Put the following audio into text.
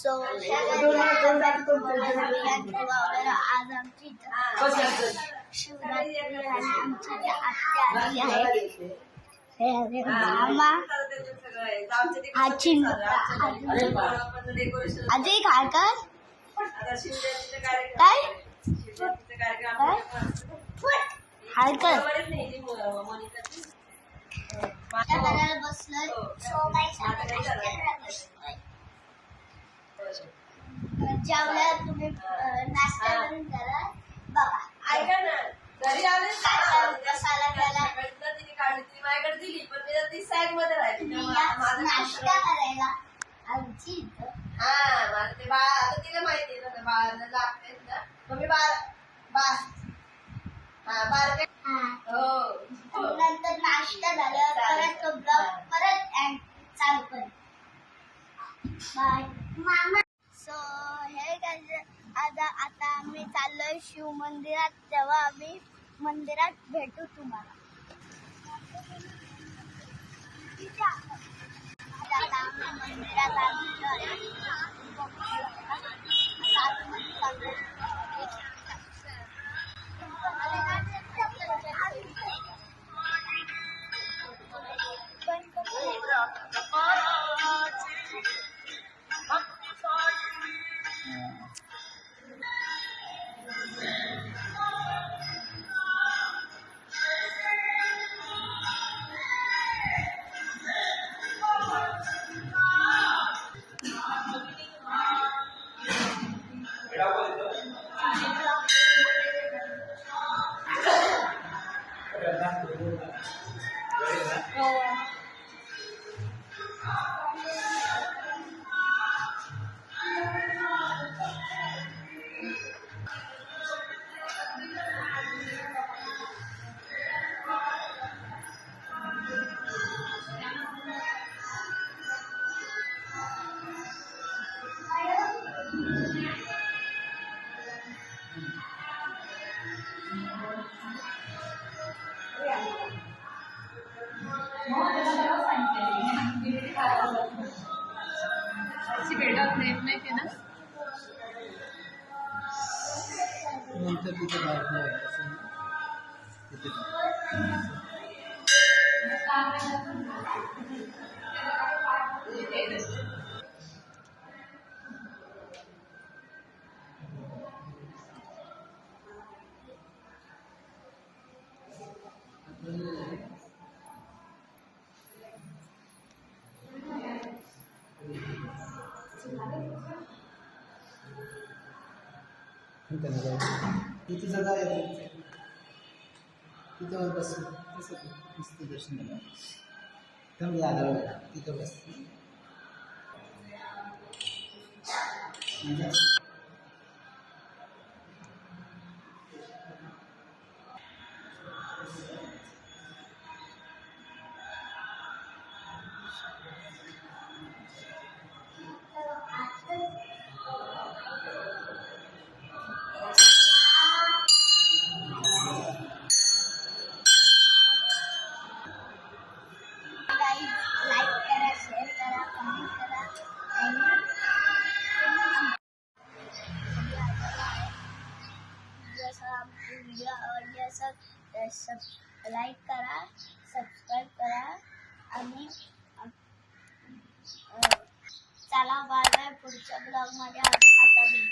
So आज आमची शिवरात्री आणि आमची आत्या आली आहे. मामा आजी खारकर काय खारकर बसलोय. जेवल्या तुम्ही नाश्ता करून करा बाबा. ऐका ना, घरी आले मसाला केला तिने काढली, ती माझ्याकडे दिली, पण मी ती सॅग मध्ये राहिली. नाश्ता करायला आमची मला ते बाळ आता तिला माहिती आहे ना, बाळाला लागते ना, मग मी नंतर नाश्ता झाल्यावर परत तो ब्लॉग परत चालू कर. बाय मामा. सो हे आता आम्ही चाललोय शिव मंदिरात. तेव्हा आम्ही मंदिरात भेटू तुम्हाला. आता आम्ही मंदिरात आलेलो आहे. भेटत नाही की ना नंतर तिथे किती जगा आहे तिथं बस नुसतं दर्शन झालं कमी झालं तिथं बस. व्हिडिओ आवडले असेल लाईक करा, सबस्क्राईब करा आणि चला बाय. पुढच्या ब्लॉगमध्ये आता